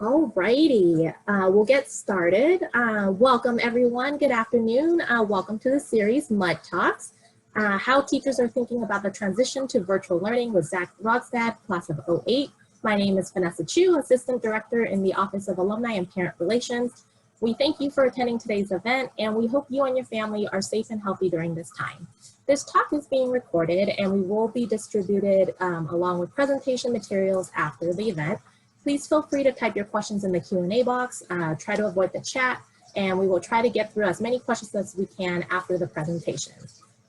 Alrighty, we'll get started. Welcome everyone, good afternoon. Welcome to the series Mud Talks, how teachers are thinking about the transition to virtual learning with Zach Rogstad, class of '08. My name is Vanessa Chu, Assistant Director in the Office of Alumni and Parent Relations. We thank you for attending today's event, and we hope you and your family are safe and healthy during this time. This talk is being recorded and we will be distributed along with presentation materials after the event. Please feel free to type your questions in the Q&A box, try to avoid the chat, and we will try to get through as many questions as we can after the presentation.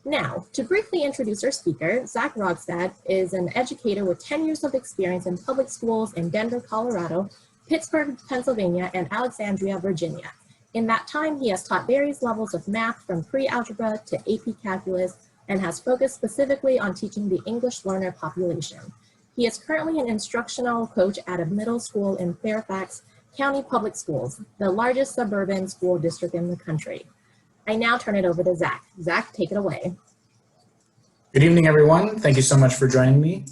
Now, to briefly introduce our speaker, Zach Rogstad is an educator with 10 years of experience in public schools in Denver, Colorado, Pittsburgh, Pennsylvania, and Alexandria, Virginia. In that time, he has taught various levels of math from pre-algebra to AP calculus and has focused specifically on teaching the English learner population. He is currently an instructional coach at a middle school in Fairfax County Public Schools, the largest suburban school district in the country. I now turn it over to Zach. Zach, take it away. Good evening, everyone. Thank you so much for joining me.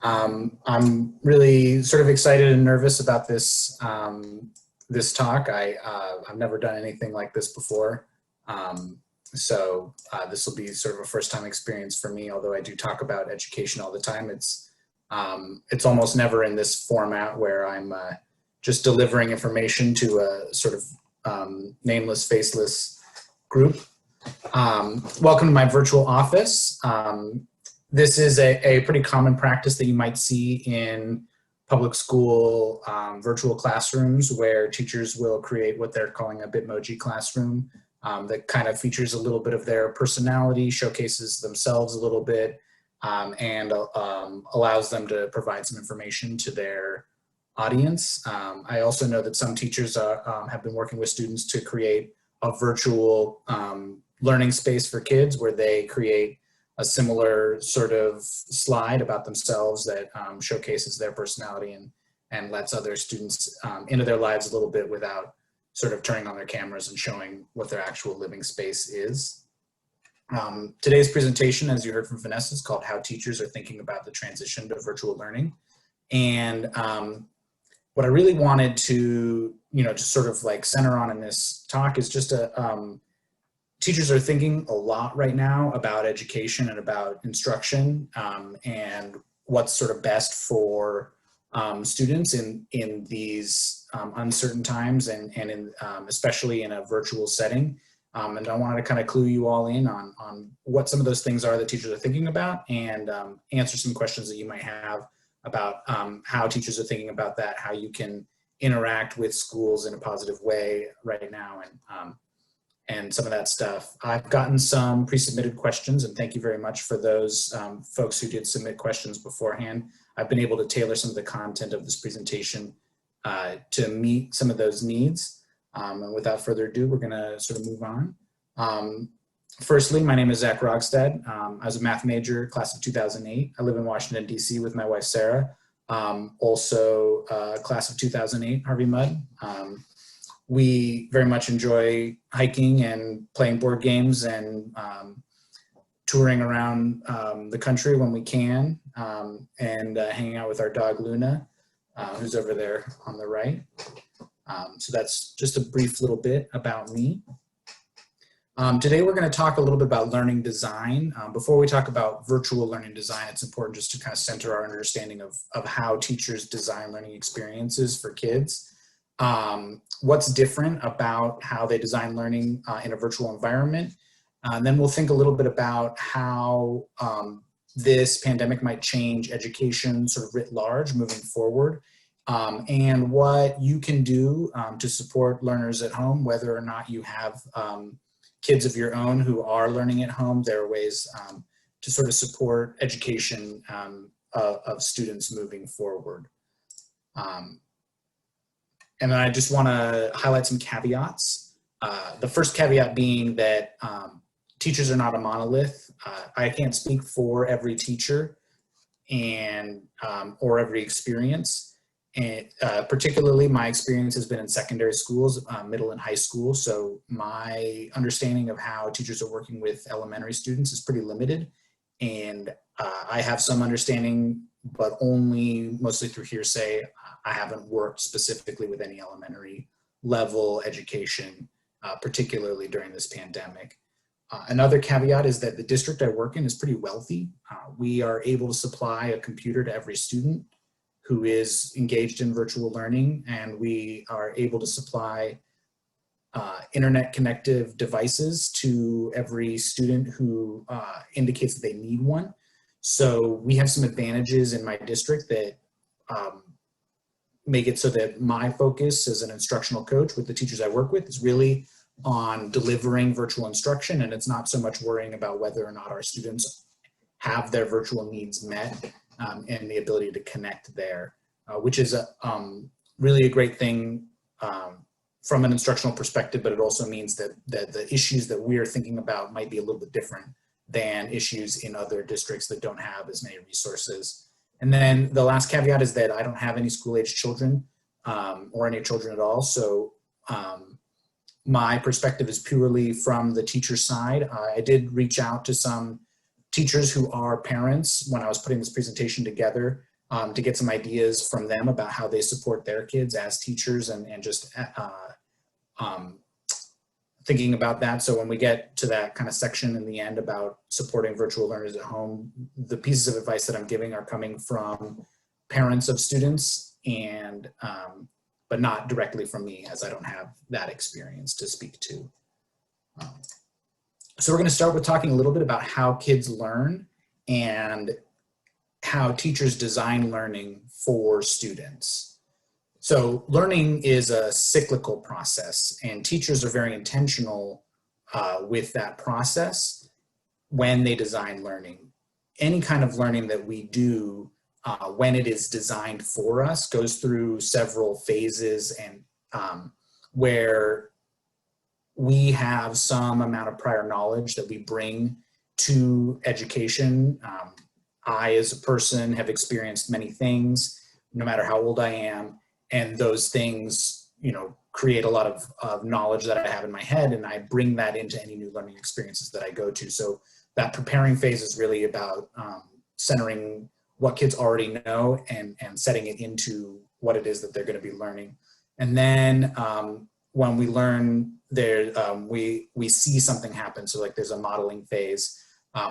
I'm really sort of excited and nervous about this, this talk. I've never done anything like this before. So this will be sort of a first-time experience for me, although I do talk about education all the time. It's almost never in this format where I'm just delivering information to a sort of nameless, faceless group. Welcome to my virtual office. This is a pretty common practice that you might see in public school virtual classrooms where teachers will create what they're calling a Bitmoji classroom that kind of features a little bit of their personality, showcases themselves a little bit, and allows them to provide some information to their audience. I also know that some teachers have been working with students to create a virtual learning space for kids where they create a similar sort of slide about themselves that showcases their personality and lets other students into their lives a little bit without sort of turning on their cameras and showing what their actual living space is. Today's presentation, as you heard from Vanessa, is called How Teachers Are Thinking About the Transition to Virtual Learning. And what I really wanted to, just sort of like center on in this talk is just teachers are thinking a lot right now about education and about instruction and what's sort of best for students in these uncertain times and in, especially in a virtual setting. And I wanted to kind of clue you all in on what some of those things are that teachers are thinking about and answer some questions that you might have about how teachers are thinking about that, how you can interact with schools in a positive way right now, and some of that stuff. I've gotten some pre-submitted questions, and thank you very much for those folks who did submit questions beforehand. I've been able to tailor some of the content of this presentation to meet some of those needs. And without further ado, we're gonna sort of move on. Firstly, my name is Zach Rogstad. I was a math major, class of 2008. I live in Washington, DC with my wife, Sarah. Also class of 2008, Harvey Mudd. We very much enjoy hiking and playing board games and touring around the country when we can, and hanging out with our dog, Luna, who's over there on the right. So that's just a brief little bit about me. Today we're going to talk a little bit about learning design. Before we talk about virtual learning design, it's important just to kind of center our understanding of how teachers design learning experiences for kids. What's different about how they design learning in a virtual environment. And then we'll think a little bit about how this pandemic might change education sort of writ large moving forward. And what you can do to support learners at home, whether or not you have kids of your own who are learning at home. There are ways to sort of support education of students moving forward. And then I just want to highlight some caveats. The first caveat being that teachers are not a monolith. I can't speak for every teacher and or every experience. And particularly my experience has been in secondary schools, middle and high school. So my understanding of how teachers are working with elementary students is pretty limited. And I have some understanding, but only mostly through hearsay. I haven't worked specifically with any elementary level education, particularly during this pandemic. Another caveat is that the district I work in is pretty wealthy. We are able to supply a computer to every student who is engaged in virtual learning, and we are able to supply internet connective devices to every student who indicates that they need one. So we have some advantages in my district that make it so that my focus as an instructional coach with the teachers I work with is really on delivering virtual instruction, and it's not so much worrying about whether or not our students have their virtual needs met and the ability to connect there, which is really a great thing from an instructional perspective, but it also means that the issues that we're thinking about might be a little bit different than issues in other districts that don't have as many resources. And then the last caveat is that I don't have any school-age children or any children at all. So my perspective is purely from the teacher side. I did reach out to some teachers who are parents when I was putting this presentation together to get some ideas from them about how they support their kids as teachers and just thinking about that. So when we get to that kind of section in the end about supporting virtual learners at home, the pieces of advice that I'm giving are coming from parents of students and but not directly from me, as I don't have that experience to speak to. So we're going to start with talking a little bit about how kids learn and how teachers design learning for students. So learning is a cyclical process, and teachers are very intentional with that process when they design learning. Any kind of learning that we do when it is designed for us goes through several phases, and where we have some amount of prior knowledge that we bring to education. I, as a person, have experienced many things, no matter how old I am, and those things, you know, create a lot of knowledge that I have in my head, and I bring that into any new learning experiences that I go to. So that preparing phase is really about centering what kids already know and setting it into what it is that they're going to be learning. And then when we learn there, we see something happen. So like there's a modeling phase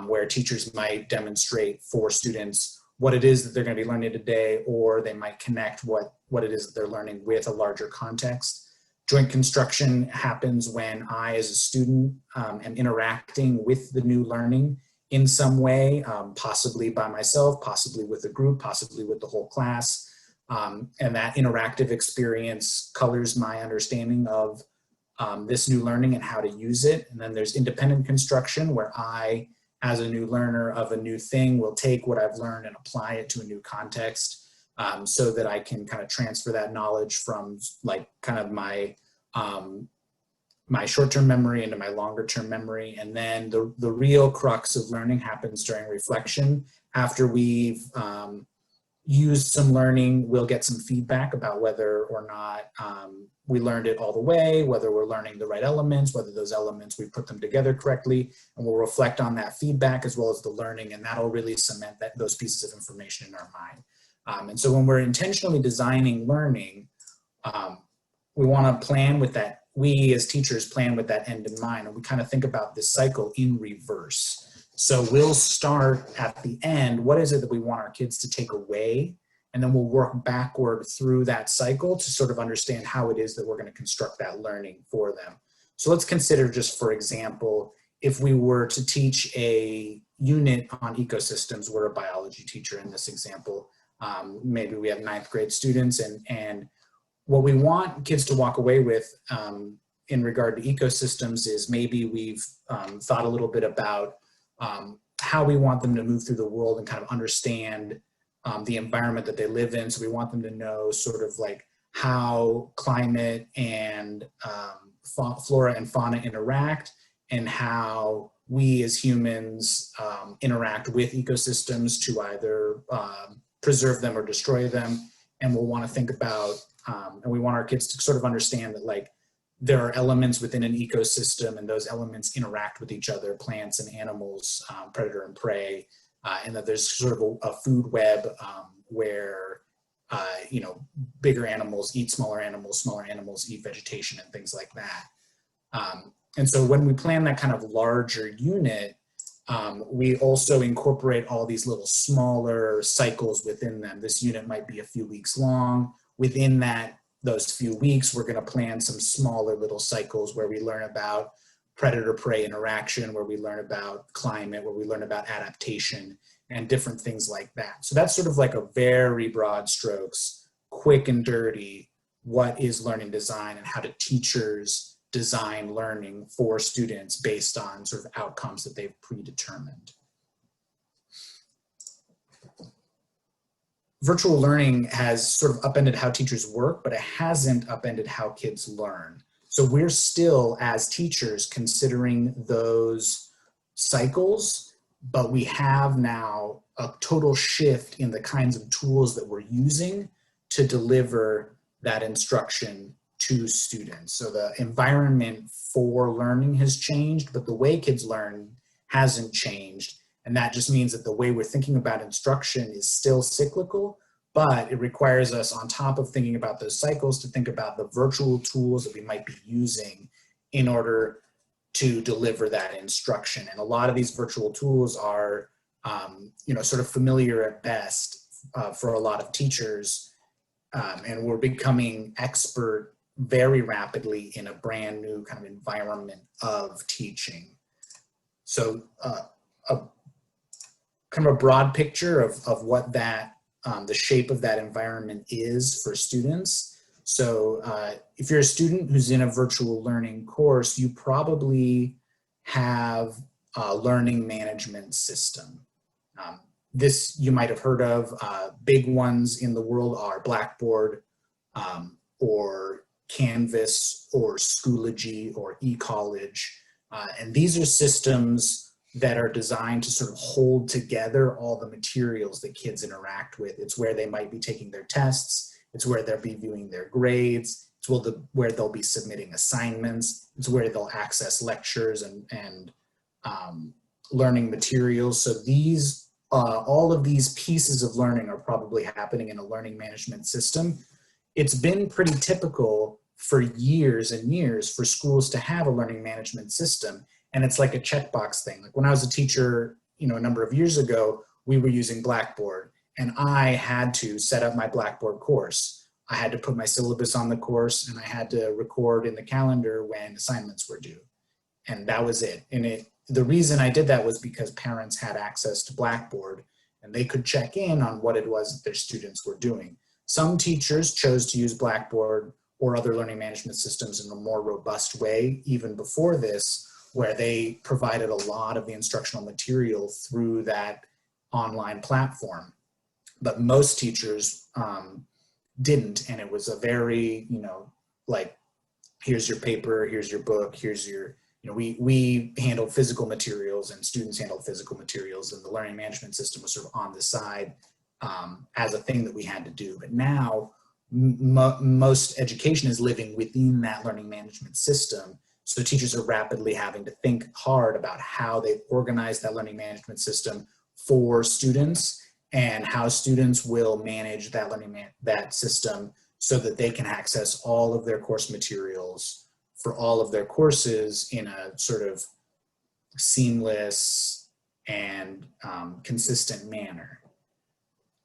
where teachers might demonstrate for students what it is that they're going to be learning today, or they might connect what it is that they're learning with a larger context. Joint construction happens when I, as a student, am interacting with the new learning in some way, possibly by myself, possibly with a group, possibly with the whole class. And that interactive experience colors my understanding of this new learning and how to use it. And then there's independent construction, where I, as a new learner of a new thing, will take what I've learned and apply it to a new context, so that I can kind of transfer that knowledge from like kind of my my short-term memory into my longer-term memory. And then the real crux of learning happens during reflection. After we've used some learning, we'll get some feedback about whether or not we learned it all the way, whether we're learning the right elements, whether those elements, we put them together correctly, and we'll reflect on that feedback as well as the learning, and that'll really cement those pieces of information in our mind. And so when we're intentionally designing learning, we want to plan with that. We as teachers plan with that end in mind, and we kind of think about this cycle in reverse. So we'll start at the end, what is it that we want our kids to take away? And then we'll work backward through that cycle to sort of understand how it is that we're going to construct that learning for them. So let's consider, just for example, if we were to teach a unit on ecosystems. We're a biology teacher in this example. Maybe we have 9th grade students, and what we want kids to walk away with in regard to ecosystems is maybe we've thought a little bit about how we want them to move through the world and kind of understand the environment that they live in. So we want them to know sort of like how climate and flora and fauna interact, and how we as humans interact with ecosystems to either preserve them or destroy them. And we'll want to think about, and we want our kids to sort of understand that, like, there are elements within an ecosystem, and those elements interact with each other, plants and animals, predator and prey, and that there's sort of a food web where you know, bigger animals eat smaller animals eat vegetation and things like that. And so when we plan that kind of larger unit, we also incorporate all these little smaller cycles within them. This unit might be a few weeks long. Within those few weeks, we're going to plan some smaller little cycles where we learn about predator-prey interaction, where we learn about climate, where we learn about adaptation and different things like that. So that's sort of like a very broad strokes, quick and dirty, what is learning design and how do teachers design learning for students based on sort of outcomes that they've predetermined. Virtual learning has sort of upended how teachers work, but it hasn't upended how kids learn. So we're still, as teachers, considering those cycles, but we have now a total shift in the kinds of tools that we're using to deliver that instruction to students. So the environment for learning has changed, but the way kids learn hasn't changed. And that just means that the way we're thinking about instruction is still cyclical, but it requires us, on top of thinking about those cycles, to think about the virtual tools that we might be using in order to deliver that instruction. And a lot of these virtual tools are, you know, sort of familiar at best for a lot of teachers. And we're becoming expert very rapidly in a brand new kind of environment of teaching. So kind of a broad picture of what that, the shape of that environment is for students. So if you're a student who's in a virtual learning course, you probably have a learning management system. This you might have heard of. Big ones in the world are Blackboard or Canvas or Schoology or eCollege. And these are systems that are designed to sort of hold together all the materials that kids interact with. It's where they might be taking their tests. It's where they'll be viewing their grades. It's where they'll be submitting assignments. It's where they'll access lectures and learning materials. So these, all of these pieces of learning are probably happening in a learning management system. It's been pretty typical for years and years for schools to have a learning management system. And it's like a checkbox thing. Like when I was a teacher, you know, a number of years ago, we were using Blackboard, and I had to set up my Blackboard course. I had to put my syllabus on the course, and I had to record in the calendar when assignments were due. And that was it. And the reason I did that was because parents had access to Blackboard, and they could check in on what it was that their students were doing. Some teachers chose to use Blackboard or other learning management systems in a more robust way, even before this, where they provided a lot of the instructional material through that online platform. But most teachers didn't, and it was a very, you know, like, here's your paper, here's your book, here's your, you know, we handled physical materials and students handled physical materials, and the learning management system was sort of on the side as a thing that we had to do. But now most education is living within that learning management system. So teachers are rapidly having to think hard about how they organize that learning management system for students and how students will manage that that system so that they can access all of their course materials for all of their courses in a sort of seamless and consistent manner.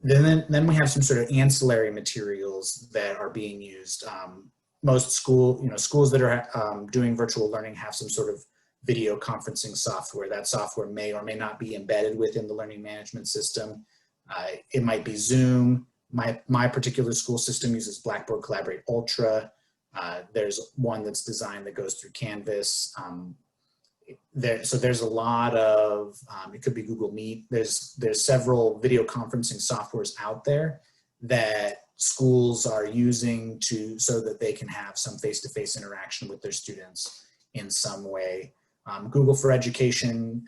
Then we have some sort of ancillary materials that are being used. Most schools that are doing virtual learning have some sort of video conferencing software. That software may or may not be embedded within the learning management system. It might be Zoom. My particular school system uses Blackboard Collaborate Ultra. There's one that's designed that goes through Canvas. So there's a lot of, it could be Google Meet. There's several video conferencing softwares out there that schools are using so that they can have some face-to-face interaction with their students in some way. Google for Education,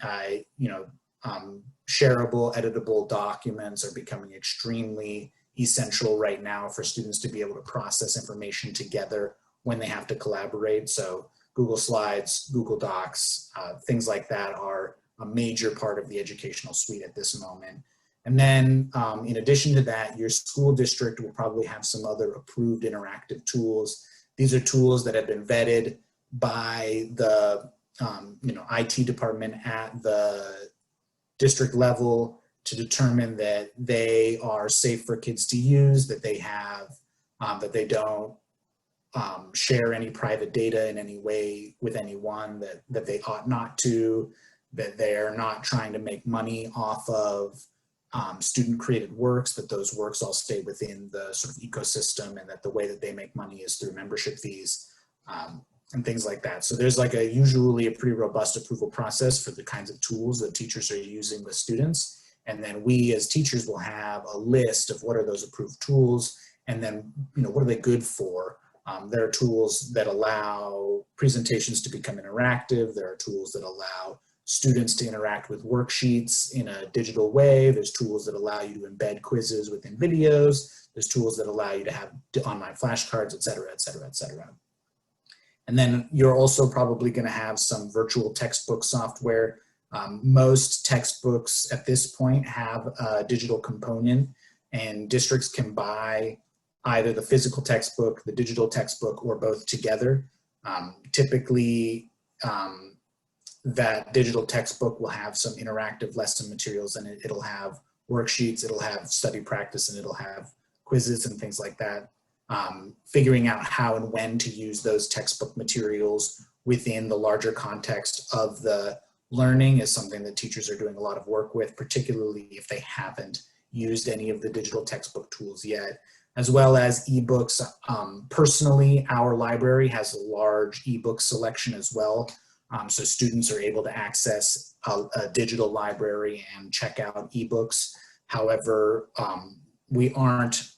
shareable, editable documents are becoming extremely essential right now for students to be able to process information together when they have to collaborate. So Google Slides, Google Docs, things like that are a major part of the educational suite at this moment. And then in addition to that, your school district will probably have some other approved interactive tools. These are tools that have been vetted by the IT department at the district level to determine that they are safe for kids to use, that they have, that they don't share any private data in any way with anyone, that they ought not to, that they're not trying to make money off of student created works, that those works all stay within the sort of ecosystem, and that the way that they make money is through membership fees and things like that. So there's like usually a pretty robust approval process for the kinds of tools that teachers are using with students. And then we as teachers will have a list of what are those approved tools, and then what are they good for. There are tools that allow presentations to become interactive. There are tools that allow students to interact with worksheets in a digital way. There's tools that allow you to embed quizzes within videos. There's tools that allow you to have online flashcards, et cetera, et cetera, et cetera. And then you're also probably going to have some virtual textbook software. Most textbooks at this point have a digital component, and districts can buy either the physical textbook, the digital textbook, or both together. Typically, that digital textbook will have some interactive lesson materials in it. It'll have worksheets, it'll have study practice, and it'll have quizzes and things like that. Figuring out how and when to use those textbook materials within the larger context of the learning is something that teachers are doing a lot of work with, particularly if they haven't used any of the digital textbook tools yet, as well as ebooks. Personally, our library has a large ebook selection as well. So students are able to access a digital library and check out ebooks. However, we aren't,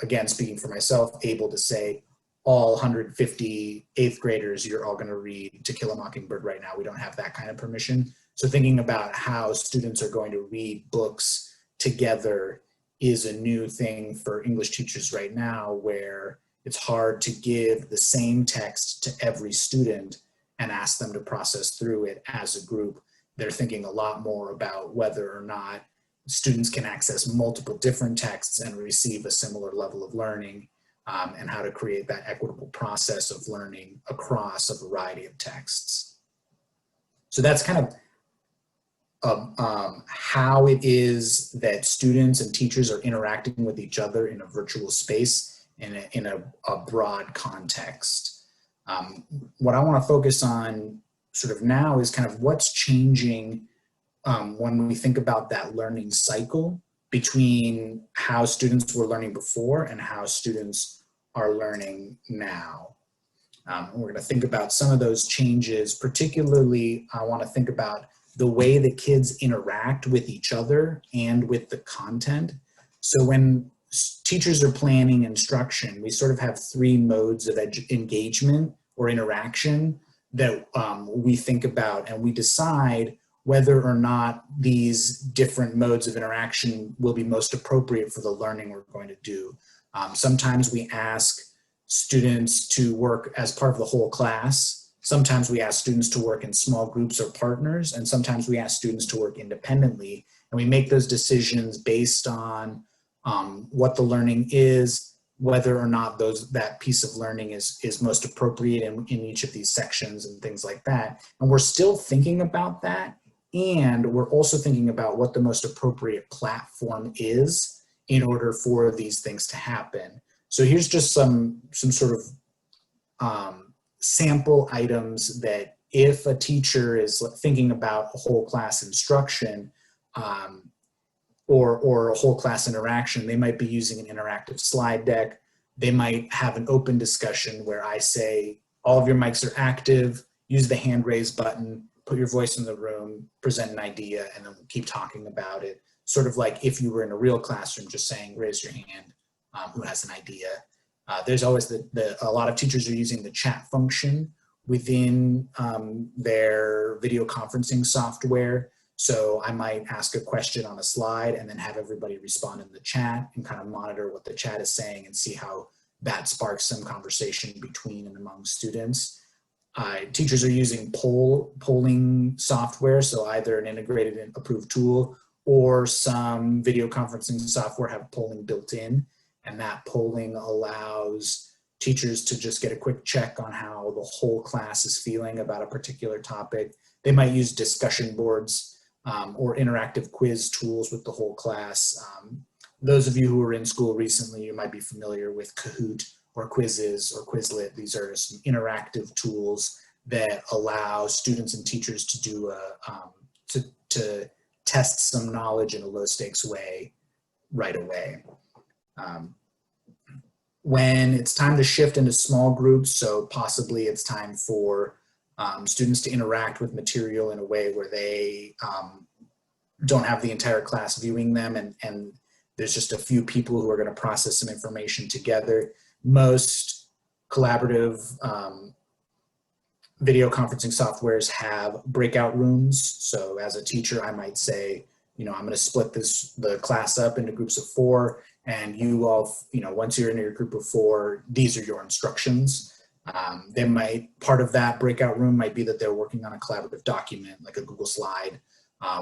again, speaking for myself, able to say all 150 eighth graders, you're all going to read To Kill a Mockingbird right now. We don't have that kind of permission. So thinking about how students are going to read books together is a new thing for English teachers right now, where it's hard to give the same text to every student and ask them to process through it as a group. They're thinking a lot more about whether or not students can access multiple different texts and receive a similar level of learning, and how to create that equitable process of learning across a variety of texts. So that's kind of how it is that students and teachers are interacting with each other in a virtual space in a broad context. What I want to focus on sort of now is kind of what's changing when we think about that learning cycle between how students were learning before and how students are learning now. We're going to think about some of those changes. Particularly, I want to think about the way that kids interact with each other and with the content. So when teachers are planning instruction, we sort of have three modes of engagement or interaction that we think about, and we decide whether or not these different modes of interaction will be most appropriate for the learning we're going to do. Sometimes we ask students to work as part of the whole class. Sometimes we ask students to work in small groups or partners, and sometimes we ask students to work independently. And we make those decisions based on what the learning is, whether or not that piece of learning is most appropriate in each of these sections and things like that. And we're still thinking about that. And we're also thinking about what the most appropriate platform is in order for these things to happen. So here's just some sort of sample items that if a teacher is thinking about a whole class instruction or a whole class interaction, they might be using an interactive slide deck. They might have an open discussion where I say, all of your mics are active, use the hand raise button, put your voice in the room, present an idea, and then we'll keep talking about it. Sort of like if you were in a real classroom, just saying, raise your hand, who has an idea. There's always a lot of teachers are using the chat function within their video conferencing software. So I might ask a question on a slide and then have everybody respond in the chat and kind of monitor what the chat is saying and see how that sparks some conversation between and among students. Teachers are using polling software, so either an integrated and approved tool or some video conferencing software have polling built in, and that polling allows teachers to just get a quick check on how the whole class is feeling about a particular topic. They might use discussion boards or interactive quiz tools with the whole class. Those of you who were in school recently, you might be familiar with Kahoot or Quizzes or Quizlet. These are some interactive tools that allow students and teachers to do to test some knowledge in a low stakes way right away. When it's time to shift into small groups, so possibly it's time for students to interact with material in a way where they don't have the entire class viewing them, and there's just a few people who are going to process some information together. Most collaborative video conferencing softwares have breakout rooms. So as a teacher, I might say, I'm going to split the class up into groups of 4, and you all, once you're in your group of 4, these are your instructions. Part of that breakout room might be that they're working on a collaborative document, like a Google slide,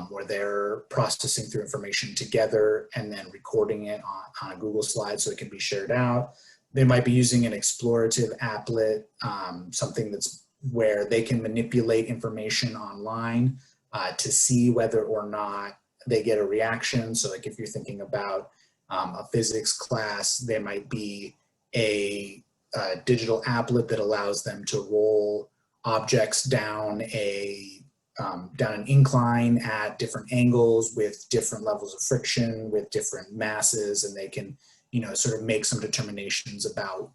where they're processing through information together and then recording it on a Google slide so it can be shared out. They might be using an explorative applet, something that's where they can manipulate information online to see whether or not they get a reaction. So like if you're thinking about a physics class, there might be a digital applet that allows them to roll objects down an incline at different angles with different levels of friction, with different masses, and they can, sort of make some determinations about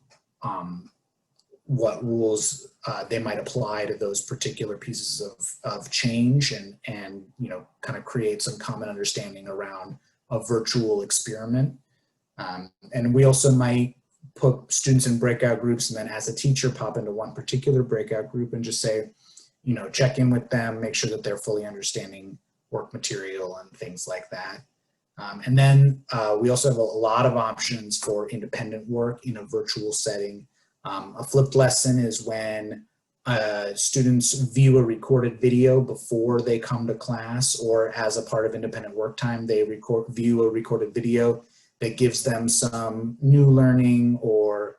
what rules they might apply to those particular pieces of change, and kind of create some common understanding around a virtual experiment. And we also might put students in breakout groups, and then as a teacher pop into one particular breakout group and just say, check in with them, make sure that they're fully understanding work material and things like that. And then we also have a lot of options for independent work in a virtual setting. A flipped lesson is when students view a recorded video before they come to class, or as a part of independent work time, they view a recorded video that gives them some new learning or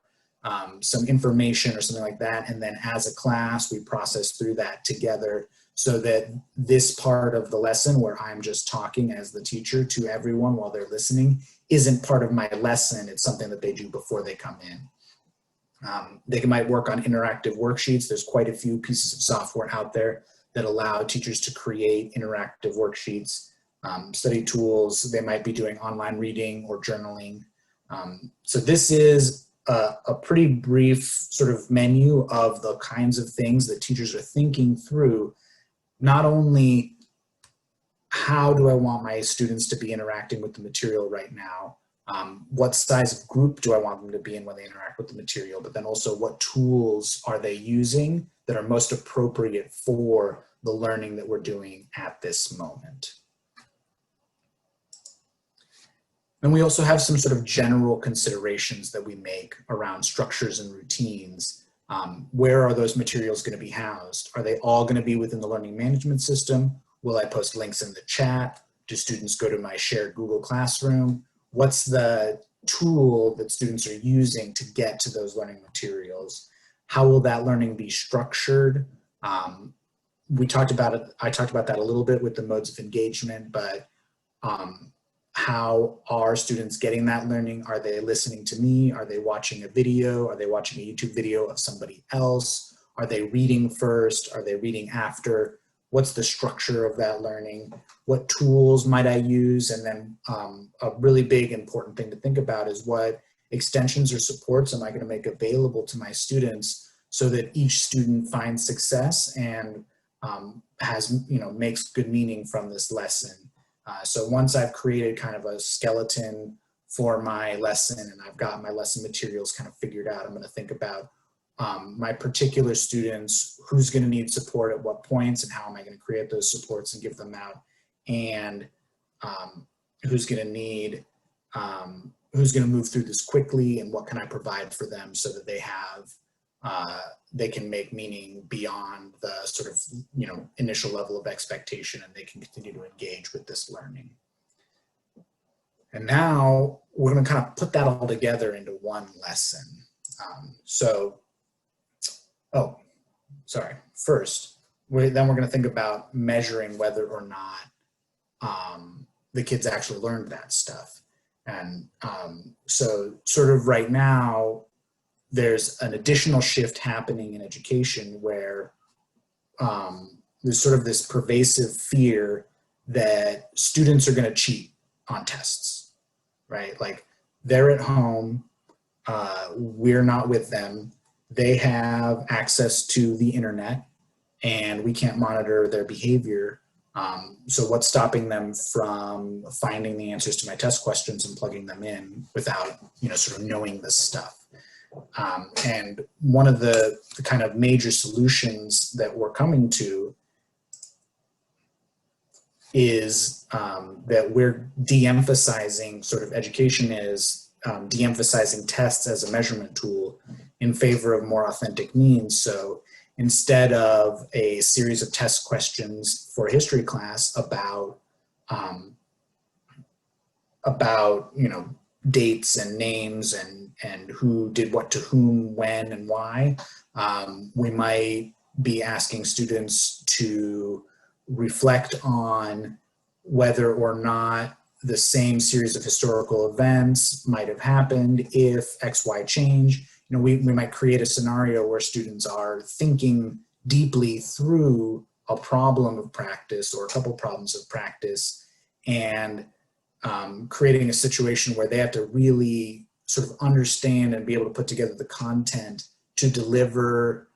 some information or something like that. And then as a class, we process through that together so that this part of the lesson where I'm just talking as the teacher to everyone while they're listening isn't part of my lesson. It's something that they do before they come in. They might work on interactive worksheets. There's quite a few pieces of software out there that allow teachers to create interactive worksheets. Study tools, they might be doing online reading or journaling. So this is a pretty brief sort of menu of the kinds of things that teachers are thinking through. Not only how do I want my students to be interacting with the material right now, what size of group do I want them to be in when they interact with the material, but then also what tools are they using that are most appropriate for the learning that we're doing at this moment. And we also have some sort of general considerations that we make around structures and routines. Where are those materials going to be housed? Are they all going to be within the learning management system? Will I post links in the chat? Do students go to my shared Google Classroom? What's the tool that students are using to get to those learning materials? How will that learning be structured? We talked about it, I talked about that a little bit with the modes of engagement, but how are students getting that learning? Are they listening to me? Are they watching a video? Are they watching a YouTube video of somebody else? Are they reading first? Are they reading after? What's the structure of that learning? What tools might I use? And then a really big important thing to think about is what extensions or supports am I going to make available to my students so that each student finds success and makes good meaning from this lesson. So once I've created kind of a skeleton for my lesson and I've got my lesson materials kind of figured out, I'm going to think about my particular students, who's going to need support at what points and how am I going to create those supports and give them out, and who's going to need who's going to move through this quickly, and what can I provide for them so that they have, they can make meaning beyond the sort of, initial level of expectation, and they can continue to engage with this learning. And now we're going to kind of put that all together into one lesson. First, then we're going to think about measuring whether or not the kids actually learned that stuff. And so sort of right now, there's an additional shift happening in education where there's sort of this pervasive fear that students are going to cheat on tests, right? Like, they're at home, we're not with them, they have access to the internet, and we can't monitor their behavior. So what's stopping them from finding the answers to my test questions and plugging them in without, sort of knowing this stuff? And one of the kind of major solutions that we're coming to is that we're de-emphasizing, sort of education is de-emphasizing tests as a measurement tool in favor of more authentic means. So instead of a series of test questions for a history class about dates and names and who did what to whom, when, and why, we might be asking students to reflect on whether or not the same series of historical events might have happened if X, Y change. We might create a scenario where students are thinking deeply through a problem of practice or a couple problems of practice, and creating a situation where they have to really sort of understand and be able to put together the content to deliver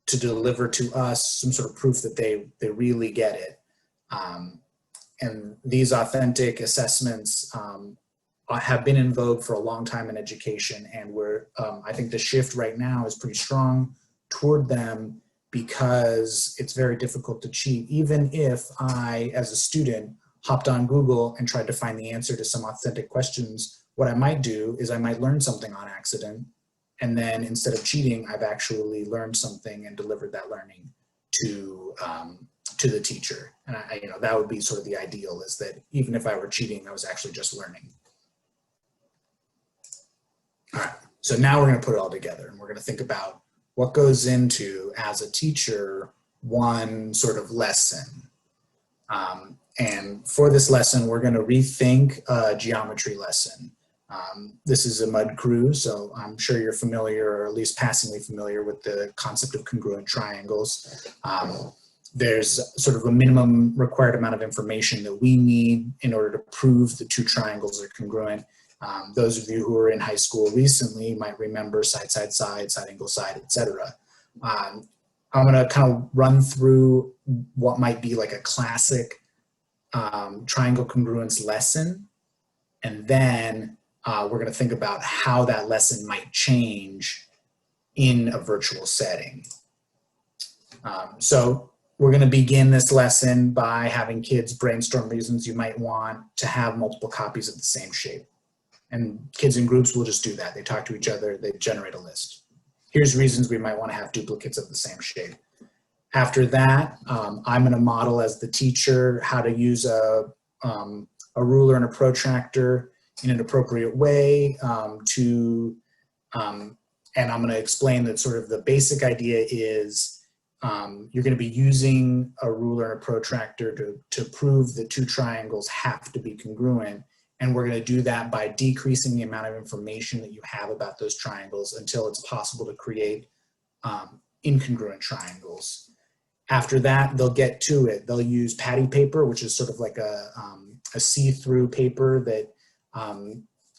to us some sort of proof that they really get it. And these authentic assessments have been in vogue for a long time in education, and I think the shift right now is pretty strong toward them because it's very difficult to cheat. Even if I, as a student, hopped on Google and tried to find the answer to some authentic questions, what I might do is I might learn something on accident, and then instead of cheating, I've actually learned something and delivered that learning to the teacher. And that would be sort of the ideal, is that even if I were cheating, I was actually just learning. All right, so now we're going to put it all together, and we're going to think about what goes into, as a teacher, one sort of lesson. And for this lesson, we're going to rethink a geometry lesson. This is a mud crew, so I'm sure you're familiar, or at least passingly familiar, with the concept of congruent triangles. There's sort of a minimum required amount of information that we need in order to prove the two triangles are congruent. Those of you who were in high school recently might remember side, side, side, side, angle, side, etc. I'm going to kind of run through what might be like a classic triangle congruence lesson, and then we're going to think about how that lesson might change in a virtual setting. So we're going to begin this lesson by having kids brainstorm reasons you might want to have multiple copies of the same shape. And kids in groups will just do that. They talk to each other, they generate a list. Here's reasons we might want to have duplicates of the same shape. After that, I'm going to model as the teacher how to use a ruler and a protractor in an appropriate way and I'm going to explain that sort of the basic idea is you're going to be using a ruler and a protractor to prove that two triangles have to be congruent. And we're going to do that by decreasing the amount of information that you have about those triangles until it's possible to create incongruent triangles. After that, they'll get to it. They'll use patty paper, which is sort of like a see-through paper that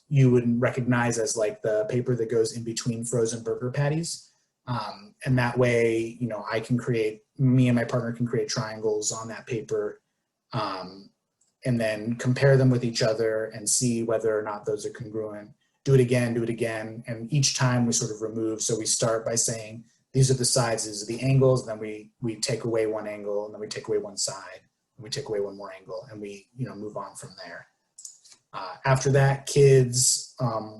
you would recognize as like the paper that goes in between frozen burger patties. And that way, me and my partner can create triangles on that paper and then compare them with each other and see whether or not those are congruent. Do it again, and each time we sort of remove. So we start by saying, these are the sides, these are the angles, then we take away one angle, and then we take away one side, and we take away one more angle, and we move on from there. After that, kids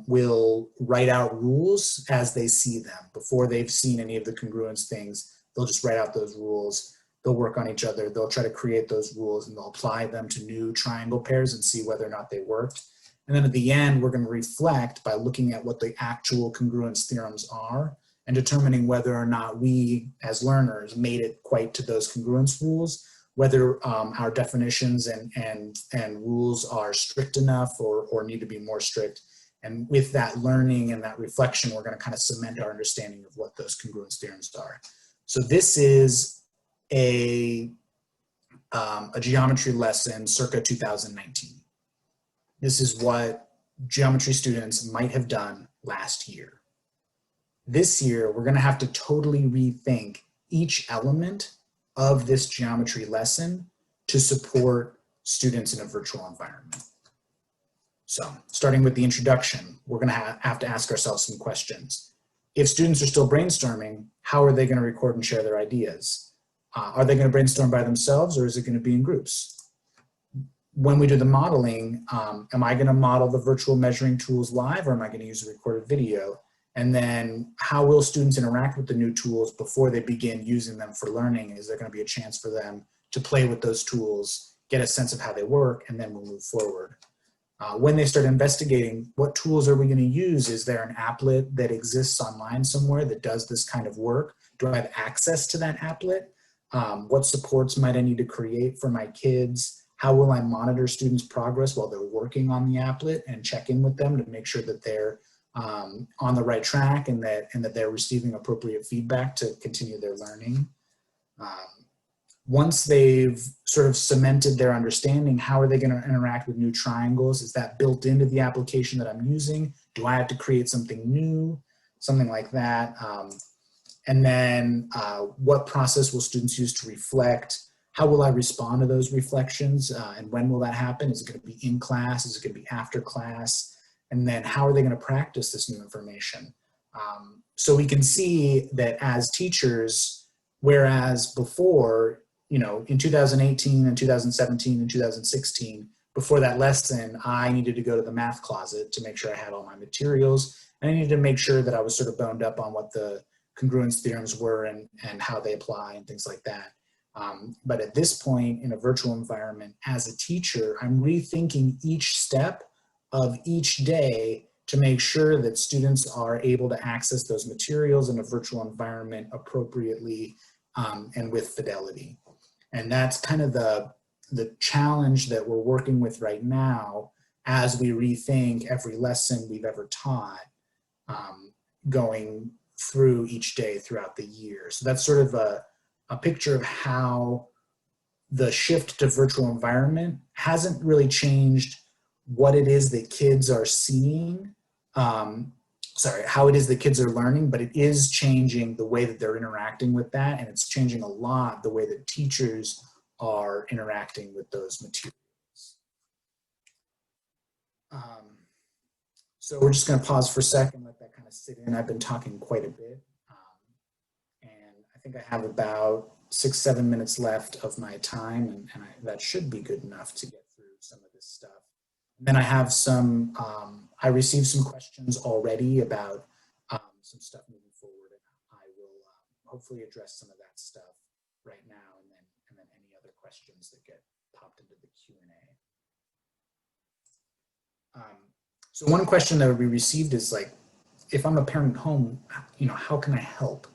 will write out rules as they see them. Before they've seen any of the congruence things, they'll just write out those rules. They'll work on each other. They'll try to create those rules and they'll apply them to new triangle pairs and see whether or not they worked. And then at the end, we're going to reflect by looking at what the actual congruence theorems are and determining whether or not we as learners made it quite to those congruence rules, whether our definitions and rules are strict enough or need to be more strict. And with that learning and that reflection, we're going to kind of cement our understanding of what those congruence theorems are. So this is a geometry lesson circa 2019. This is what geometry students might have done last year. This year, we're going to have to totally rethink each element of this geometry lesson to support students in a virtual environment. So starting with the introduction, we're going to have to ask ourselves some questions. If students are still brainstorming, how are they going to record and share their ideas? Are they going to brainstorm by themselves or is it going to be in groups? When we do the modeling, am I going to model the virtual measuring tools live or am I going to use a recorded video? And then how will students interact with the new tools before they begin using them for learning? Is there going to be a chance for them to play with those tools, get a sense of how they work, and then we'll move forward? When they start investigating, what tools are we going to use? Is there an applet that exists online somewhere that does this kind of work? Do I have access to that applet? What supports might I need to create for my kids? How will I monitor students' progress while they're working on the applet and check in with them to make sure that they're on the right track and that they're receiving appropriate feedback to continue their learning? Once they've sort of cemented their understanding, how are they going to interact with new triangles? Is that built into the application that I'm using? Do I have to create something new? Something like that. And then what process will students use to reflect? How will I respond to those reflections? And when will that happen? Is it going to be in class? Is it going to be after class? And then how are they going to practice this new information? So we can see that as teachers, whereas before, you know, in 2018 and 2017 and 2016, before that lesson, I needed to go to the math closet to make sure I had all my materials. And I needed to make sure that I was sort of boned up on what the congruence theorems were and how they apply and things like that. But at this point in a virtual environment, as a teacher, I'm rethinking each step of each day to make sure that students are able to access those materials in a virtual environment appropriately and with fidelity. And that's kind of the challenge that we're working with right now as we rethink every lesson we've ever taught going through each day throughout the year. So that's sort of a picture of how the shift to virtual environment hasn't really changed what it is that kids are seeing, how it is that kids are learning, but it is changing the way that they're interacting with that, and it's changing a lot the way that teachers are interacting with those materials. So we're just going to pause for a second, let that kind of sit in. I've been talking quite a bit, and I think I have about 6-7 minutes left of my time, and that should be good enough to get through some of this stuff. Then I have some, I received some questions already about some stuff moving forward, and I will hopefully address some of that stuff right now, and then any other questions that get popped into the Q&A. So one question that we received is like, if I'm a parent at home, you know, how can I help?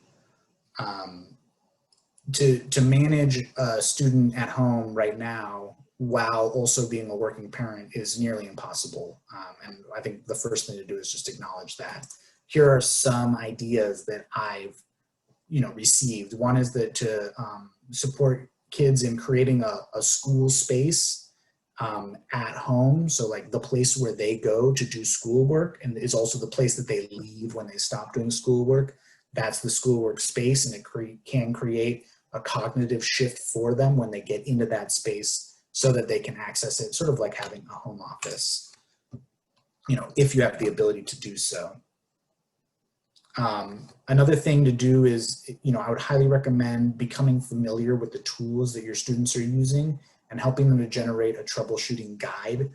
To manage a student at home right now while also being a working parent is nearly impossible. And I think the first thing to do is just acknowledge that. Here are some ideas that I've, you know, received. One is that to support kids in creating a school space at home. So like the place where they go to do schoolwork and is also the place that they leave when they stop doing schoolwork. That's the schoolwork space, and it can create a cognitive shift for them when they get into that space so that they can access it, sort of like having a home office, you know, if you have the ability to do so. Another thing to do is, you know, I would highly recommend becoming familiar with the tools that your students are using and helping them to generate a troubleshooting guide.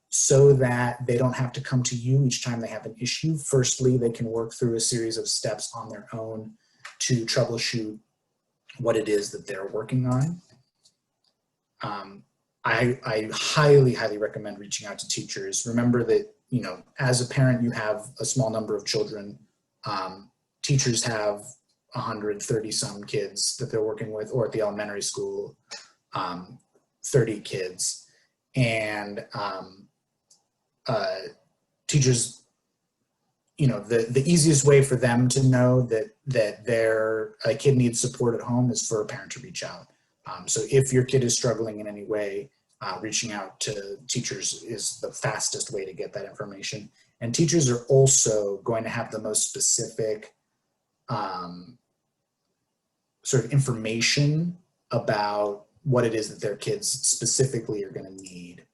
so that they don't have to come to you each time they have an issue. Firstly, they can work through a series of steps on their own to troubleshoot what it is that they're working on. I highly, highly recommend reaching out to teachers. Remember that, you know, as a parent, you have a small number of children. Teachers have 130 some kids that they're working with, or at the elementary school, 30 kids. And teachers, you know, the easiest way for them to know that their kid needs support at home is for a parent to reach out. So if your kid is struggling in any way, reaching out to teachers is the fastest way to get that information. And teachers are also going to have the most specific sort of information about what it is that their kids specifically are going to need.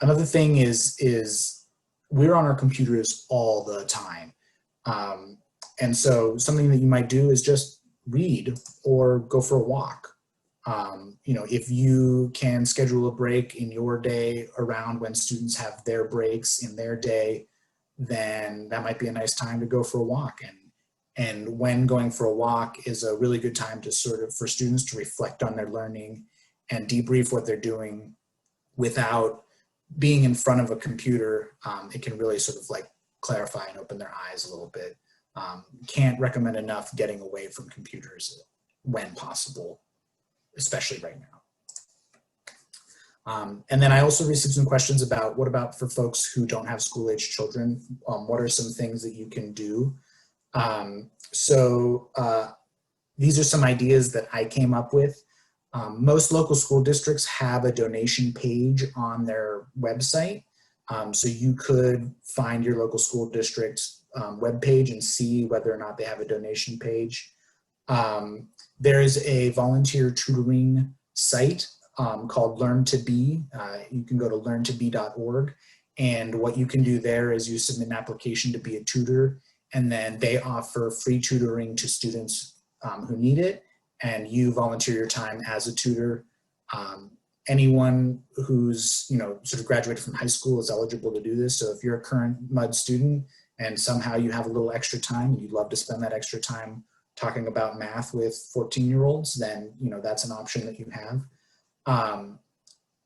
Another thing is we're on our computers all the time. And so something that you might do is just read or go for a walk. You know, if you can schedule a break in your day around when students have their breaks in their day, then that might be a nice time to go for a walk. And when going for a walk is a really good time to sort of, for students to reflect on their learning and debrief what they're doing without being in front of a computer. It can really sort of like clarify and open their eyes a little bit. Can't recommend enough getting away from computers when possible, especially right now. And then I also received some questions about what about for folks who don't have school-age children? What are some things that you can do? These are some ideas that I came up with. Most local school districts have a donation page on their website. So you could find your local school district's webpage and see whether or not they have a donation page. There is a volunteer tutoring site called Learn to Be. You can go to learntobe.org, and what you can do there is you submit an application to be a tutor, and then they offer free tutoring to students who need it, and you volunteer your time as a tutor. Anyone who's, you know, sort of graduated from high school is eligible to do this. So if you're a current MUD student and somehow you have a little extra time and you'd love to spend that extra time talking about math with 14-year-olds, then, you know, that's an option that you have.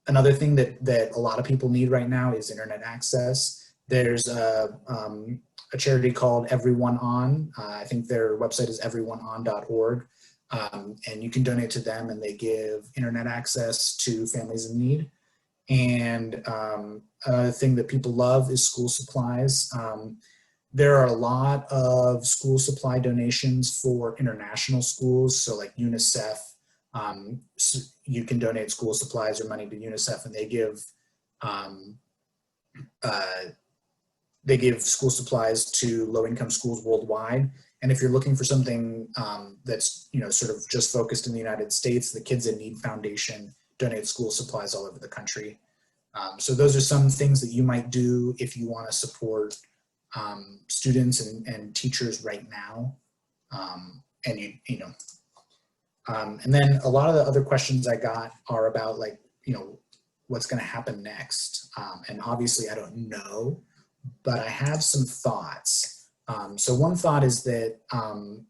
Another thing that a lot of people need right now is internet access. There's a charity called Everyone On. I think their website is everyoneon.org. And you can donate to them, and they give internet access to families in need. And another thing that people love is school supplies. There are a lot of school supply donations for international schools. So like UNICEF, so you can donate school supplies or money to UNICEF, and they give school supplies to low-income schools worldwide. And if you're looking for something that's, you know, sort of just focused in the United States, the Kids in Need Foundation donates school supplies all over the country. So those are some things that you might do if you want to support students and teachers right now. And and then a lot of the other questions I got are about, like, you know, what's going to happen next. And obviously I don't know, but I have some thoughts. So one thought is that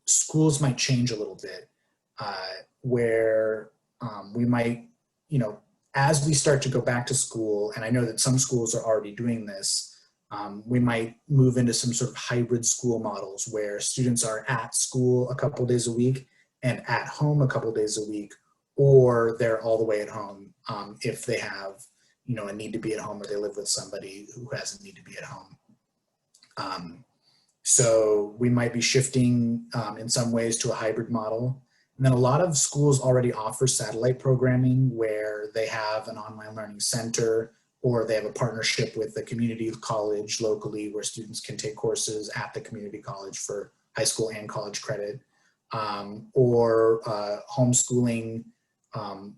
schools might change a little bit, where we might, you know, as we start to go back to school, and I know that some schools are already doing this, we might move into some sort of hybrid school models where students are at school a couple days a week and at home a couple days a week, or they're all the way at home if they have, you know, a need to be at home, or they live with somebody who has a need to be at home. So we might be shifting in some ways to a hybrid model. And then a lot of schools already offer satellite programming where they have an online learning center, or they have a partnership with the community college locally where students can take courses at the community college for high school and college credit, or homeschooling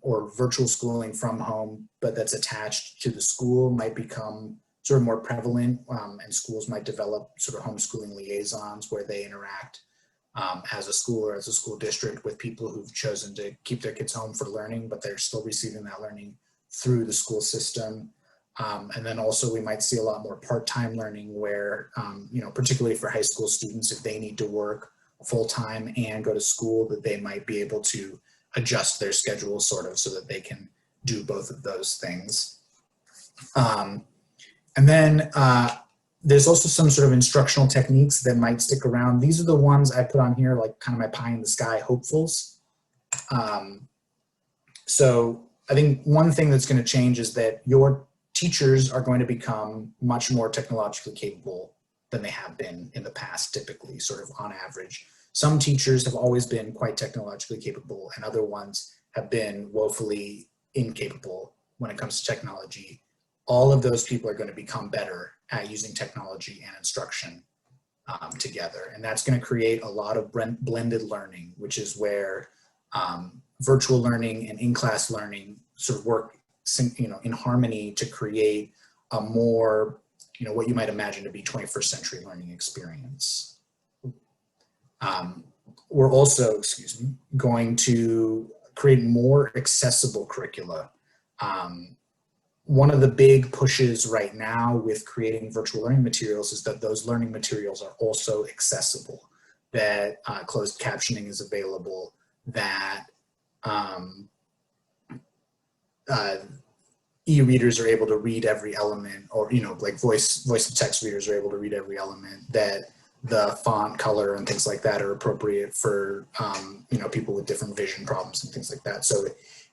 or virtual schooling from home, but that's attached to the school might become sort of more prevalent, and schools might develop sort of homeschooling liaisons where they interact as a school or as a school district with people who've chosen to keep their kids home for learning, but they're still receiving that learning through the school system. And then also we might see a lot more part-time learning where, you know, particularly for high school students, if they need to work full-time and go to school, that they might be able to adjust their schedule sort of so that they can do both of those things. And then there's also some sort of instructional techniques that might stick around. These are the ones I put on here, like kind of my pie in the sky hopefuls. So I think one thing that's going to change is that your teachers are going to become much more technologically capable than they have been in the past, typically, sort of on average. Some teachers have always been quite technologically capable, and other ones have been woefully incapable when it comes to technology. All of those people are going to become better at using technology and instruction together. And that's going to create a lot of blended learning, which is where virtual learning and in-class learning sort of work, you know, in harmony to create a more, you know, what you might imagine to be 21st century learning experience. We're also, excuse me, going to create more accessible curricula. One of the big pushes right now with creating virtual learning materials is that those learning materials are also accessible, that closed captioning is available, that e-readers are able to read every element, or, you know, like voice to text readers are able to read every element, that the font color and things like that are appropriate for, you know, people with different vision problems and things like that. So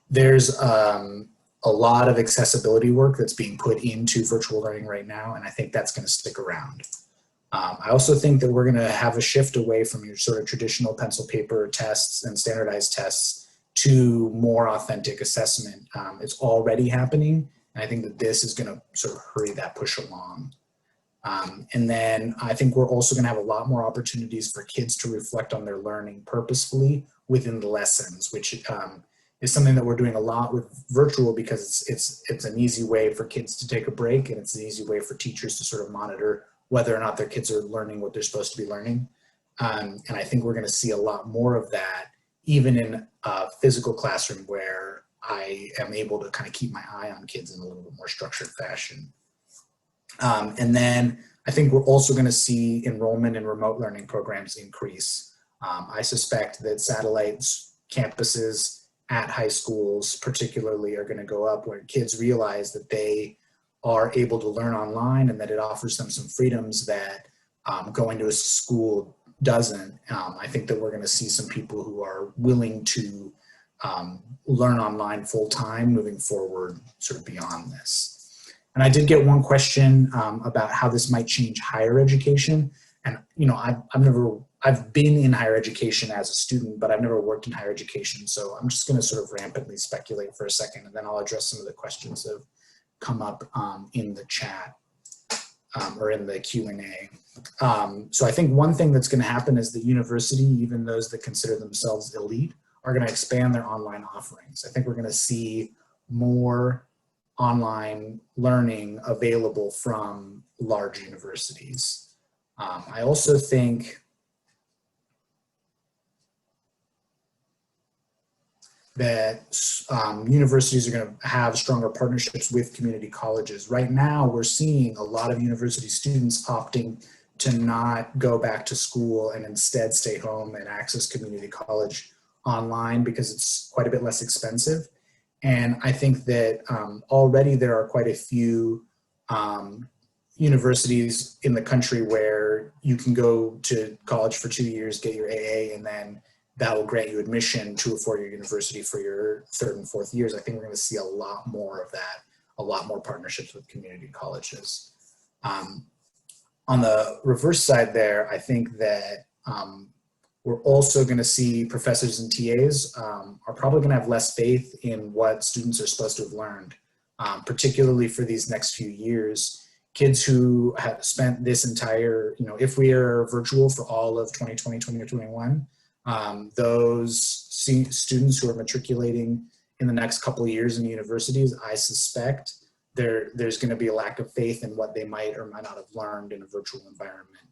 there's a lot of accessibility work that's being put into virtual learning right now, and I think that's going to stick around. I also think that we're going to have a shift away from your sort of traditional pencil paper tests and standardized tests to more authentic assessment. It's already happening, and I think that this is going to sort of hurry that push along. And then I think we're also going to have a lot more opportunities for kids to reflect on their learning purposefully within the lessons, which is something that we're doing a lot with virtual, because it's an easy way for kids to take a break, and it's an easy way for teachers to sort of monitor whether or not their kids are learning what they're supposed to be learning. And I think we're going to see a lot more of that, even in a physical classroom where I am able to kind of keep my eye on kids in a little bit more structured fashion. And then I think we're also going to see enrollment in remote learning programs increase. I suspect that satellite campuses at high schools particularly are going to go up, where kids realize that they are able to learn online and that it offers them some freedoms that going to a school doesn't. I think that we're going to see some people who are willing to learn online full time moving forward, sort of beyond this. And I did get one question about how this might change higher education. And, you know, I've been in higher education as a student, but I've never worked in higher education. So I'm just going to sort of rampantly speculate for a second, and then I'll address some of the questions that have come up in the chat or in the Q&A. So I think one thing that's going to happen is the university, even those that consider themselves elite, are going to expand their online offerings. I think we're going to see more online learning available from large universities. I also think that universities are going to have stronger partnerships with community colleges. Right now, we're seeing a lot of university students opting to not go back to school and instead stay home and access community college online because it's quite a bit less expensive. And I think that already there are quite a few universities in the country where you can go to college for 2 years, get your AA, and then that will grant you admission to a four-year university for your third and fourth years. I think we're going to see a lot more of that, a lot more partnerships with community colleges. On the reverse side there, I think that we're also going to see professors and TAs are probably going to have less faith in what students are supposed to have learned, particularly for these next few years. Kids who have spent this entire, you know, if we are virtual for all of 2020, 2021, those students who are matriculating in the next couple of years in universities, I suspect there's going to be a lack of faith in what they might or might not have learned in a virtual environment.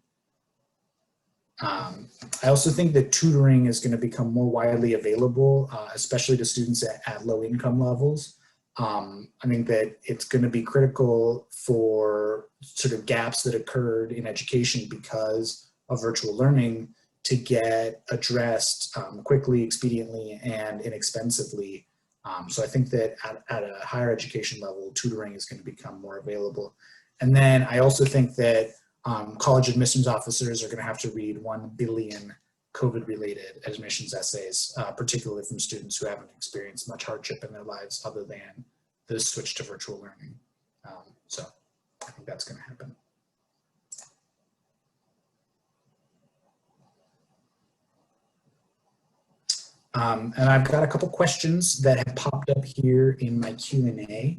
I also think that tutoring is going to become more widely available, especially to students at low income levels. I think that it's going to be critical for sort of gaps that occurred in education because of virtual learning to get addressed quickly, expediently, and inexpensively. So I think that at a higher education level, tutoring is going to become more available. And then I also think that college admissions officers are going to have to read 1 billion COVID-related admissions essays, particularly from students who haven't experienced much hardship in their lives other than the switch to virtual learning. So I think that's going to happen. And I've got a couple questions that have popped up here in my Q&A.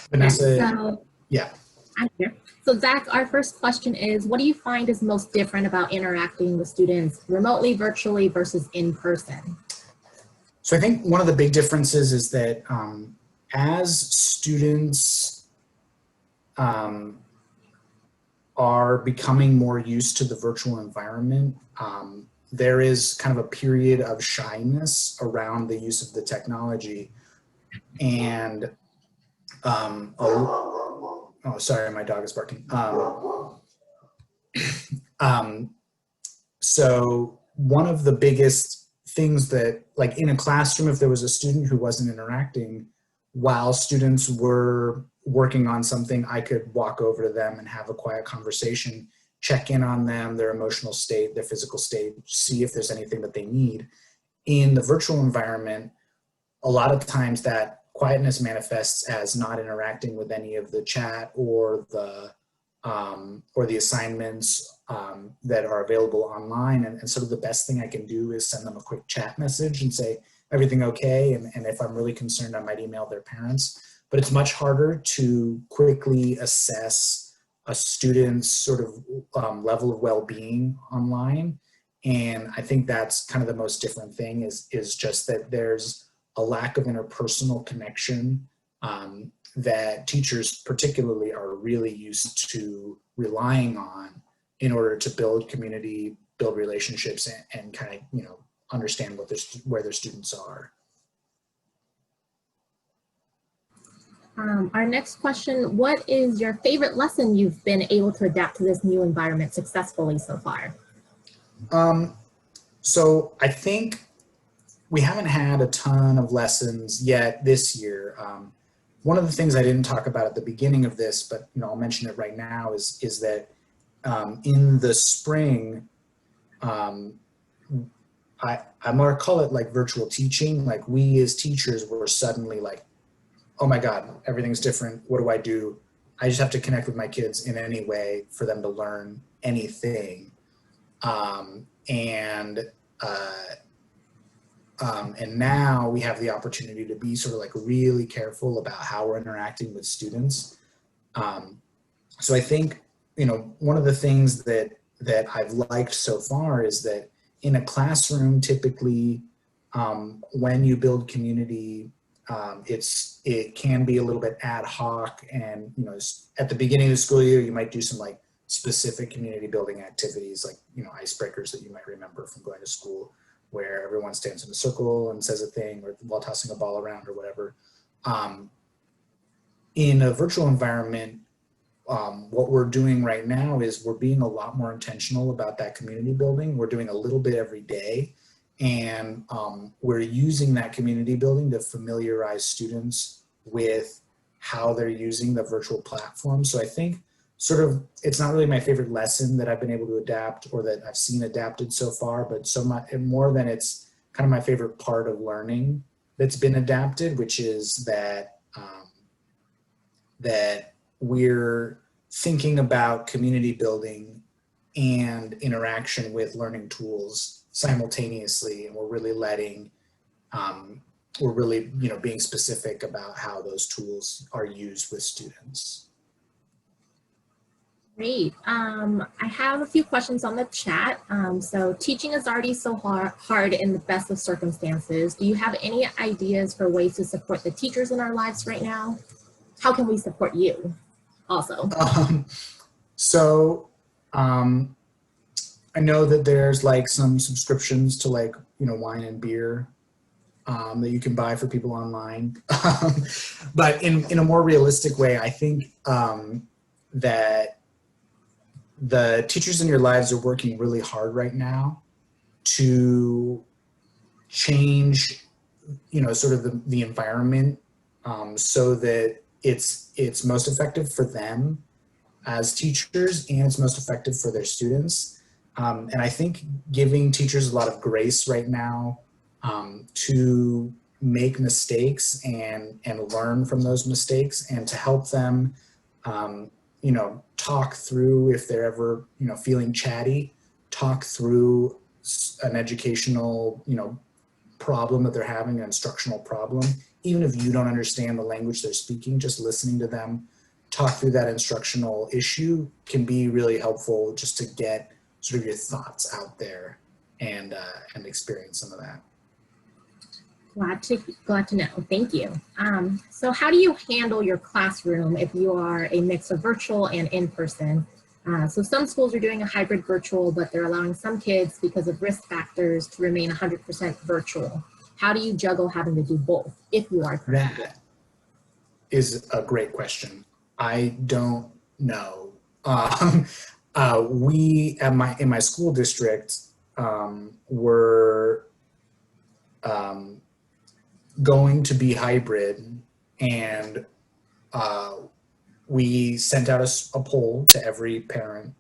Vanessa, so, yeah. I'm here. So Zach, our first question is, what do you find is most different about interacting with students remotely, virtually versus in person? So I think one of the big differences is that as students are becoming more used to the virtual environment, there is kind of a period of shyness around the use of the technology. And oh, sorry, my dog is barking. So one of the biggest things that, like in a classroom, if there was a student who wasn't interacting while students were working on something, I could walk over to them and have a quiet conversation, check in on them, their emotional state, their physical state, see if there's anything that they need. In the virtual environment, a lot of times that quietness manifests as not interacting with any of the chat or the assignments that are available online. And sort of the best thing I can do is send them a quick chat message and say, everything okay? And if I'm really concerned, I might email their parents. But it's much harder to quickly assess a student's sort of level of well-being online. And I think that's kind of the most different thing is just that there's a lack of interpersonal connection that teachers particularly are really used to relying on in order to build community, build relationships, and kind of, you know, understand what where their students are. Our next question, what is your favorite lesson you've been able to adapt to this new environment successfully so far? So I think we haven't had a ton of lessons yet this year. One of the things I didn't talk about at the beginning of this, but you know, I'll mention it right now, is that in the spring, I'm gonna call it like virtual teaching. Like we as teachers were suddenly like, oh my God, everything's different. What do I do? I just have to connect with my kids in any way for them to learn anything. And now we have the opportunity to be sort of like really careful about how we're interacting with students. So I think, you know, one of the things that I've liked so far is that in a classroom, typically, when you build community, it can be a little bit ad hoc, and you know, at the beginning of the school year, you might do some like specific community building activities, like, you know, icebreakers that you might remember from going to school, where everyone stands in a circle and says a thing, or while tossing a ball around or whatever. In a virtual environment, what we're doing right now is we're being a lot more intentional about that community building. We're doing a little bit every day. And we're using that community building to familiarize students with how they're using the virtual platform. So I think sort of, it's not really my favorite lesson that I've been able to adapt or that I've seen adapted so far, but so much more than it's kind of my favorite part of learning that's been adapted, which is that that we're thinking about community building and interaction with learning tools simultaneously, and we're really letting, we're really, you know, being specific about how those tools are used with students. Great. I have a few questions on the chat. So teaching is already so hard in the best of circumstances. Do you have any ideas for ways to support the teachers in our lives right now? How can we support you also? I know that there's like some subscriptions to like, you know, wine and beer that you can buy for people online. But in a more realistic way, I think that the teachers in your lives are working really hard right now to change, sort of the environment so that it's most effective for them as teachers and it's most effective for their students. And I think giving teachers a lot of grace right now to make mistakes and learn from those mistakes, and to help them, talk through if they're ever, feeling chatty, talk through an educational, problem that they're having, an instructional problem. Even if you don't understand the language they're speaking, just listening to them talk through that instructional issue can be really helpful, just to get sort of your thoughts out there and experience some of that. Glad to know. Thank you. So how do you handle your classroom if you are a mix of virtual and in-person? So some schools are doing a hybrid virtual, but they're allowing some kids, because of risk factors, to remain 100% virtual. How do you juggle having to do both if you are? That is a great question. I don't know. We in my school district were going to be hybrid, and we sent out a poll to every parent.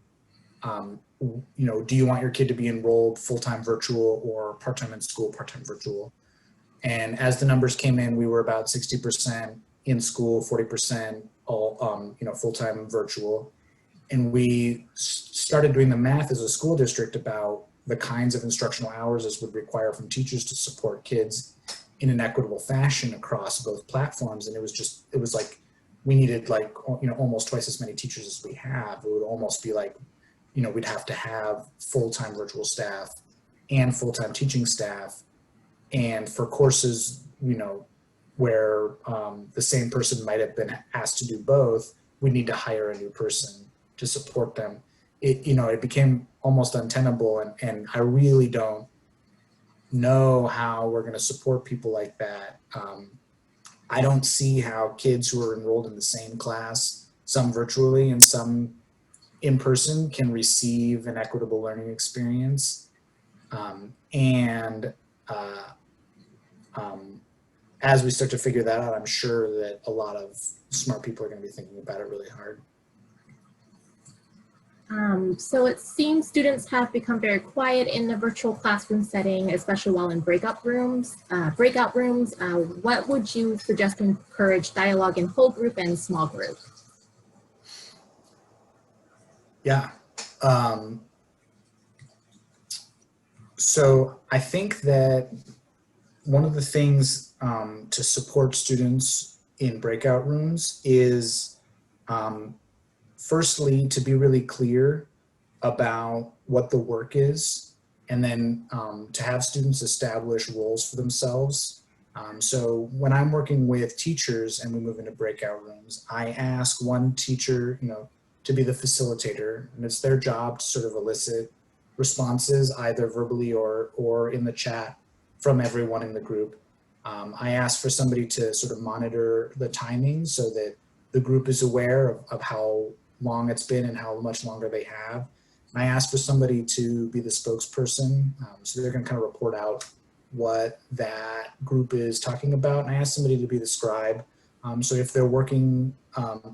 Do you want your kid to be enrolled full-time virtual or part-time in school, part-time virtual? And as the numbers came in, we were about 60% in school, 40% all, full-time virtual. And we started doing the math as a school district about the kinds of instructional hours this would require from teachers to support kids in an equitable fashion across both platforms. And it was like, we needed almost twice as many teachers as we have. It would almost be like, we'd have to have full-time virtual staff and full-time teaching staff. And for courses, where the same person might have been asked to do both, we need to hire a new person to support them. It became almost untenable, and I really don't know how we're going to support people like that. I don't see how kids who are enrolled in the same class, some virtually and some in person, can receive an equitable learning experience. As we start to figure that out, I'm sure that a lot of smart people are going to be thinking about it really hard. So it seems students have become very quiet in the virtual classroom setting, especially while in breakout rooms. What would you suggest to encourage dialogue in whole group and small group? Yeah. So I think that one of the things to support students in breakout rooms is firstly, to be really clear about what the work is, and then to have students establish roles for themselves. So when I'm working with teachers and we move into breakout rooms, I ask one teacher, to be the facilitator, and it's their job to sort of elicit responses, either verbally or in the chat, from everyone in the group. I ask for somebody to sort of monitor the timing so that the group is aware of how long it's been and how much longer they have. And I ask for somebody to be the spokesperson, so they're going to kind of report out what that group is talking about. And I ask somebody to be the scribe. So if they're working,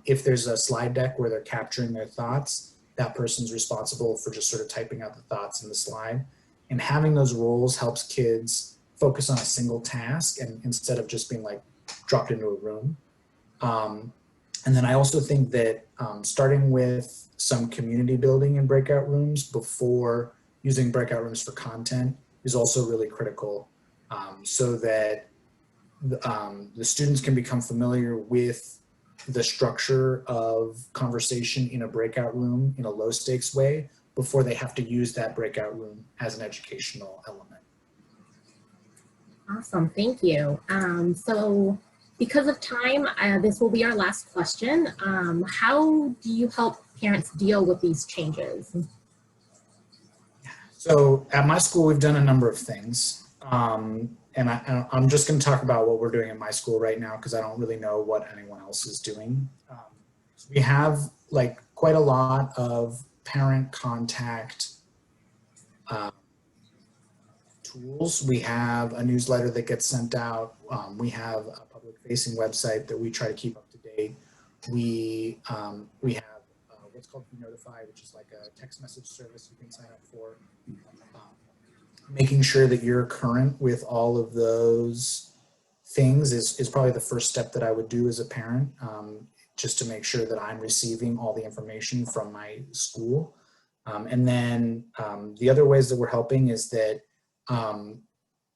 if there's a slide deck where they're capturing their thoughts, that person's responsible for just sort of typing out the thoughts in the slide. And having those roles helps kids focus on a single task, and instead of just being like dropped into a room. And then I also think that starting with some community building in breakout rooms before using breakout rooms for content is also really critical, so that the students can become familiar with the structure of conversation in a breakout room in a low stakes way before they have to use that breakout room as an educational element. Awesome, thank you. So because of time, this will be our last question. How do you help parents deal with these changes? So at my school, we've done a number of things. and I'm just going to talk about what we're doing in my school right now because I don't really know what anyone else is doing. So we have like quite a lot of parent contact tools. We have a newsletter that gets sent out. We have a public facing website that we try to keep up to date. We have what's called Notify, which is like a text message service you can sign up for. Making sure that you're current with all of those things is probably the first step that I would do as a parent, just to make sure that I'm receiving all the information from my school. And then the other ways that we're helping is that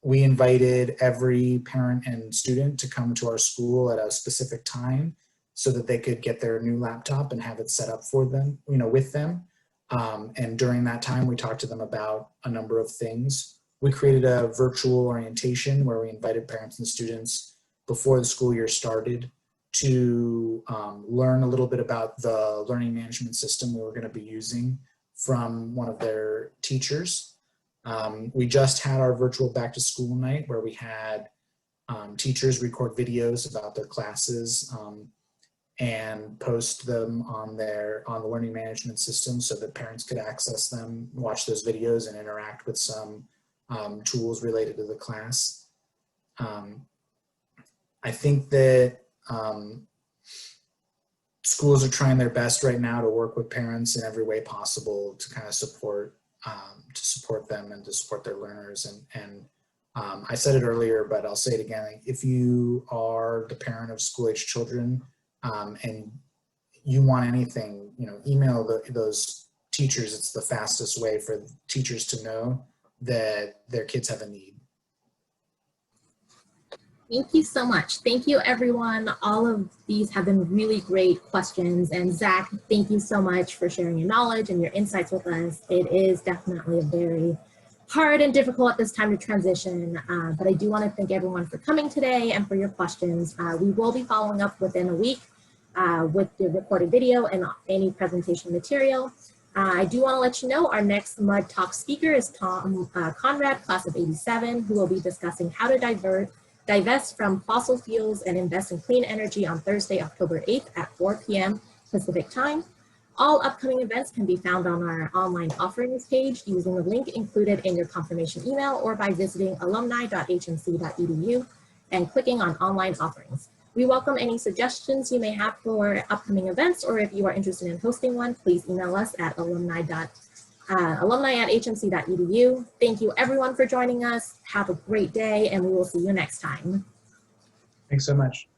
we invited every parent and student to come to our school at a specific time so that they could get their new laptop and have it set up for them, with them. And during that time, we talked to them about a number of things. We created a virtual orientation where we invited parents and students before the school year started to learn a little bit about the learning management system we were going to be using from one of their teachers. We just had our virtual back to school night where we had teachers record videos about their classes and post them on the learning management system so that parents could access them, watch those videos, and interact with some tools related to the class. I think that schools are trying their best right now to work with parents in every way possible to kind of support them and to support their learners. And I said it earlier, but I'll say it again. If you are the parent of school-age children and you want anything, email those teachers. It's the fastest way for teachers to know that their kids have a need. Thank you so much. Thank you, everyone. All of these have been really great questions. And Zach, thank you so much for sharing your knowledge and your insights with us. It is definitely a very hard and difficult at this time to transition, but I do want to thank everyone for coming today and for your questions. We will be following up within a week with the recorded video and any presentation material. I do want to let you know our next Mud Talk speaker is Tom Conrad, class of '87, who will be discussing how to divest from fossil fuels and invest in clean energy on Thursday, October 8th at 4 p.m. Pacific time. All upcoming events can be found on our online offerings page using the link included in your confirmation email or by visiting alumni.hmc.edu and clicking on online offerings. We welcome any suggestions you may have for upcoming events, or if you are interested in hosting one, please email us at alumni@hmc.edu. Thank you everyone for joining us. Have a great day and we will see you next time. Thanks so much.